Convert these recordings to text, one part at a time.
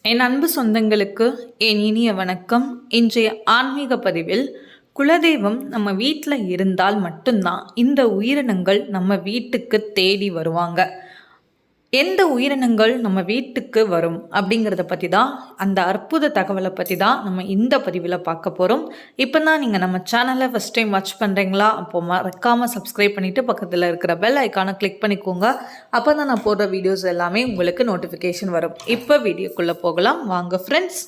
என் அன்பு சொந்தங்களுக்கு என் இனிய வணக்கம். இன்றைய ஆன்மீக பதிவில் குலதெய்வம் நம்ம வீட்டில் இருந்தால் மட்டும்தான் இந்த உயிரினங்கள் நம்ம வீட்டுக்கு தேடி வருவாங்க. எந்த உயிரினங்கள் நம்ம வீட்டுக்கு வரும் அப்படிங்கிறத பற்றி தான், அந்த அற்புத தகவலை பற்றி தான் நம்ம இந்த பதிவில் பார்க்க போகிறோம். இப்போ தான் நீங்கள் நம்ம சேனலை ஃபஸ்ட் டைம் வாட்ச் பண்ணுறீங்களா? அப்போ மறக்காமல் சப்ஸ்கிரைப் பண்ணிவிட்டு பக்கத்தில் இருக்கிற பெல் ஐக்கானை கிளிக் பண்ணிக்கோங்க. அப்போ தான் நான் போடுற வீடியோஸ் எல்லாமே உங்களுக்கு நோட்டிஃபிகேஷன் வரும். இப்போ வீடியோக்குள்ளே போகலாம் வாங்க ஃப்ரெண்ட்ஸ்.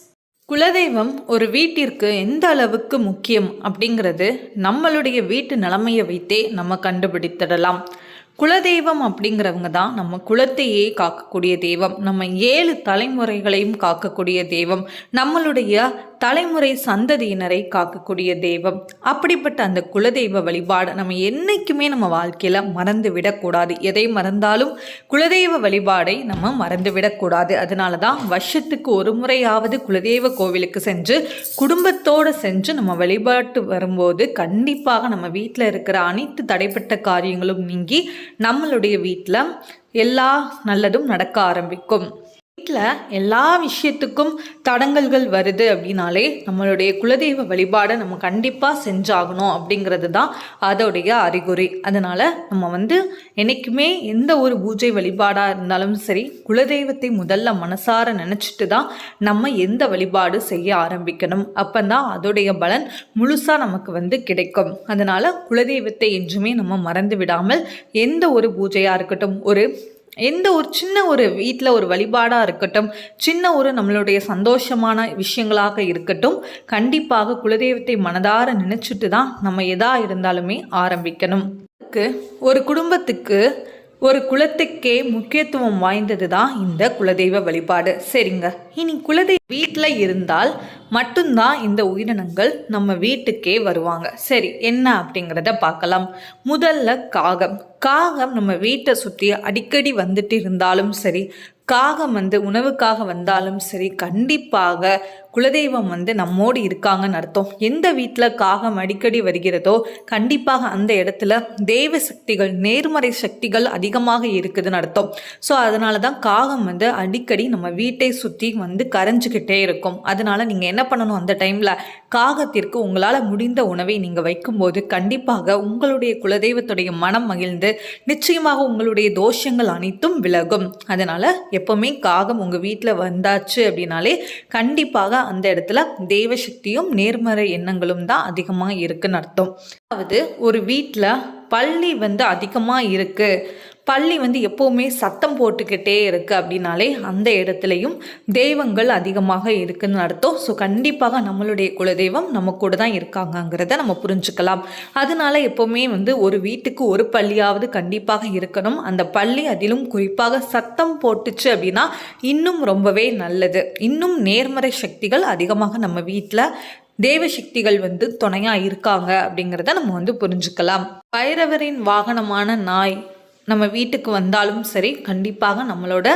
குலதெய்வம் ஒரு வீட்டிற்கு எந்த அளவுக்கு முக்கியம் அப்படிங்கிறது நம்மளுடைய வீட்டு நிலைமையை வைத்தே நம்ம கண்டுபிடித்திடலாம். குலதெய்வம் அப்படிங்கிறவங்க தான் நம்ம குலத்தையே காக்கக்கூடிய தெய்வம், நம்ம 7 தலைமுறைகளையும் காக்கக்கூடிய தெய்வம், நம்மளுடைய தலைமுறை சந்ததியினரை காக்கக்கூடிய தெய்வம். அப்படிப்பட்ட அந்த குலதெய்வ வழிபாடு நம்ம என்றைக்குமே நம்ம வாழ்க்கையில் மறந்து விடக்கூடாது. எதை மறந்தாலும் குலதெய்வ வழிபாடை நம்ம மறந்து விடக்கூடாது. அதனால தான் வருஷத்துக்கு ஒரு முறையாவது குலதெய்வ கோவிலுக்கு சென்று குடும்பத்தோடு சென்று நம்ம வழிபாட்டு வரும்போது கண்டிப்பாக நம்ம வீட்டில் இருக்கிற அனைத்து தடைப்பட்ட காரியங்களும் நீங்கி நம்மளுடைய வீட்டில் எல்லா நல்லதும் நடக்க ஆரம்பிக்கும். வீட்டில் எல்லா விஷயத்துக்கும் தடங்கல்கள் வருது அப்படின்னாலே நம்மளுடைய குலதெய்வ வழிபாடை நம்ம கண்டிப்பாக செஞ்சாகணும் அப்படிங்கிறது தான் அதோடைய அறிகுறி. அதனால் நம்ம என்றைக்குமே எந்த ஒரு பூஜை வழிபாடாக இருந்தாலும் சரி, குலதெய்வத்தை முதல்ல மனசார நினச்சிட்டு தான் நம்ம எந்த வழிபாடு செய்ய ஆரம்பிக்கணும். அப்போ தான் அதோடைய பலன் முழுசாக நமக்கு கிடைக்கும். அதனால் குலதெய்வத்தை என்றுமே நம்ம மறந்து விடாமல் எந்த ஒரு பூஜையாக இருக்கட்டும், எந்த ஒரு சின்ன ஒரு வீட்டில் ஒரு வழிபாடாக இருக்கட்டும், சின்ன ஒரு நம்மளுடைய சந்தோஷமான விஷயங்களாக இருக்கட்டும், கண்டிப்பாக குலதெய்வத்தை மனதார நினச்சிட்டு தான் நம்ம எதாக இருந்தாலுமே ஆரம்பிக்கணும். ஒரு குடும்பத்துக்கு ஒரு குலத்துக்கே முக்கியத்துவம் வாய்ந்தது தான் இந்த குலதெய்வ வழிபாடு. சரிங்க, இனி குலதெய்வ வீட்டில் இருந்தால் மட்டும்தான் இந்த உயிரினங்கள் நம்ம வீட்டுக்கே வருவாங்க. சரி, என்ன அப்படிங்கிறத பார்க்கலாம். முதல்ல காகம். நம்ம வீட்டை சுற்றி அடிக்கடி வந்துட்டு இருந்தாலும் சரி, காகம் உணவுக்காக வந்தாலும் சரி, கண்டிப்பாக குலதெய்வம் நம்மோடு இருக்காங்கன்னு அர்த்தம். எந்த வீட்டில் காகம் அடிக்கடி வருகிறதோ கண்டிப்பாக அந்த இடத்துல தெய்வ சக்திகள், நேர்மறை சக்திகள் அதிகமாக இருக்குதுன்னு அர்த்தம். ஸோ அதனால தான் காகம் அடிக்கடி நம்ம வீட்டை சுற்றி கரைஞ்சிக்கிட்டே இருக்கும். அதனால் நீங்கள் என்ன பண்ணணும், அந்த டைமில் காகத்திற்கு உங்களால் முடிந்த உணவை நீங்கள் வைக்கும்போது கண்டிப்பாக உங்களுடைய குலதெய்வத்துடைய மனம் மகிழ்ந்து நிச்சயமாக உங்களுடைய தோஷங்கள் அனைத்தும் விலகும். அதனால் எப்போவுமே காகம் உங்கள் வீட்டில் வந்தாச்சு அப்படின்னாலே கண்டிப்பாக அந்த இடத்துல தெய்வ சக்தியும் நேர்மறை எண்ணங்களும் தான் அதிகமாக இருக்குன்னு அர்த்தம். அதாவது ஒரு வீட்டில் பள்ளி அதிகமாக இருக்குது, பள்ளி எப்போவுமே சத்தம் போட்டுக்கிட்டே இருக்குது அப்படின்னாலே அந்த இடத்துலையும் தெய்வங்கள் அதிகமாக இருக்குதுன்னு அர்த்தம். ஸோ கண்டிப்பாக நம்மளுடைய குலதெய்வம் நம்ம கூட தான் இருக்காங்கங்கிறத நம்ம புரிஞ்சுக்கலாம். அதனால எப்போவுமே ஒரு வீட்டுக்கு ஒரு பள்ளியாவது கண்டிப்பாக இருக்கணும். அந்த பள்ளி அதிலும் குறிப்பாக சத்தம் போட்டுச்சு அப்படின்னா இன்னும் ரொம்பவே நல்லது. இன்னும் நேர்மறை சக்திகள் அதிகமாக நம்ம வீட்டில் தேவ சக்திகள் துணையாக இருக்காங்க அப்படிங்கிறத நம்ம புரிஞ்சுக்கலாம். பைரவரின் வாகனமான நாய் நம்ம வீட்டுக்கு வந்தாலும் சரி, கண்டிப்பாக நம்மளோட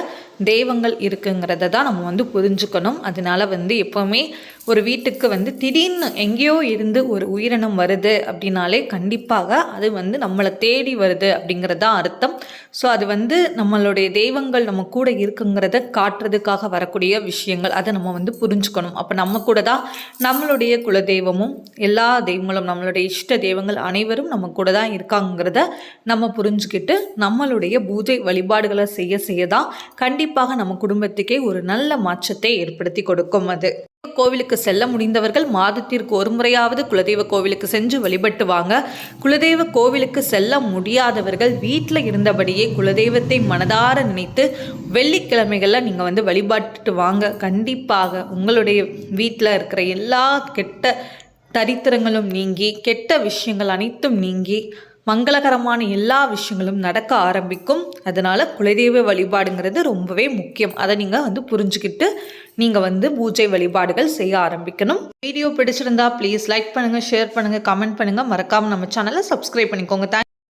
தெய்வங்கள் இருக்குங்கிறத தான் நம்ம புரிஞ்சுக்கணும். அதனால எப்போவுமே ஒரு வீட்டுக்கு திடீர்னு எங்கேயோ இருந்து ஒரு உயிரினம் வருது அப்படின்னாலே கண்டிப்பாக அது நம்மளை தேடி வருது அப்படிங்கிறது தான் அர்த்தம். ஸோ அது நம்மளுடைய தெய்வங்கள் நம்ம கூட இருக்குங்கிறத காட்டுறதுக்காக வரக்கூடிய விஷயங்கள், அதை நம்ம புரிஞ்சுக்கணும். அப்போ நம்ம கூட தான் நம்மளுடைய குலதெய்வமும் எல்லா தெய்வங்களும், நம்மளுடைய இஷ்ட தெய்வங்கள் அனைவரும் நம்ம கூட தான் இருக்காங்கிறத நம்ம புரிஞ்சுக்கிட்டு நம்மளுடைய பூஜை வழிபாடுகளை செய்ய தான் கண்டிப்பாக நம்ம குடும்பத்துக்கே ஒரு நல்ல மாற்றத்தை ஏற்படுத்தி கொடுக்கும். அது கோவிலுக்கு செல்ல முடிந்தவர்கள் மாதத்திற்கு ஒரு முறையாவது குலதெய்வ கோவிலுக்கு சென்று வழிபட்டு வாங்க. குலதெய்வ கோவிலுக்கு செல்ல முடியாதவர்கள் வீட்டில் இருந்தபடியே குலதெய்வத்தை மனதார நினைத்து வெள்ளிக்கிழமைகளில் நீங்கள் வழிபாட்டுட்டு வாங்க. கண்டிப்பாக உங்களுடைய வீட்டில் இருக்கிற எல்லா கெட்ட தரித்திரங்களும் நீங்கி, கெட்ட விஷயங்கள் அனைத்தும் நீங்கி, மங்களகரமான எல்லா விஷயங்களும் நடக்க ஆரம்பிக்கும். அதனால் குலதெய்வ வழிபாடுங்கிறது ரொம்பவே முக்கியம். அதை நீங்கள் புரிஞ்சுக்கிட்டு நீங்கள் பூஜை வழிபாடுகள் செய்ய ஆரம்பிக்கணும். வீடியோ பிடிச்சிருந்தா ப்ளீஸ் லைக் பண்ணுங்கள், ஷேர் பண்ணுங்கள், கமெண்ட் பண்ணுங்கள். மறக்காமல் நம்ம சேனலை சப்ஸ்கிரைப் பண்ணிக்கோங்க.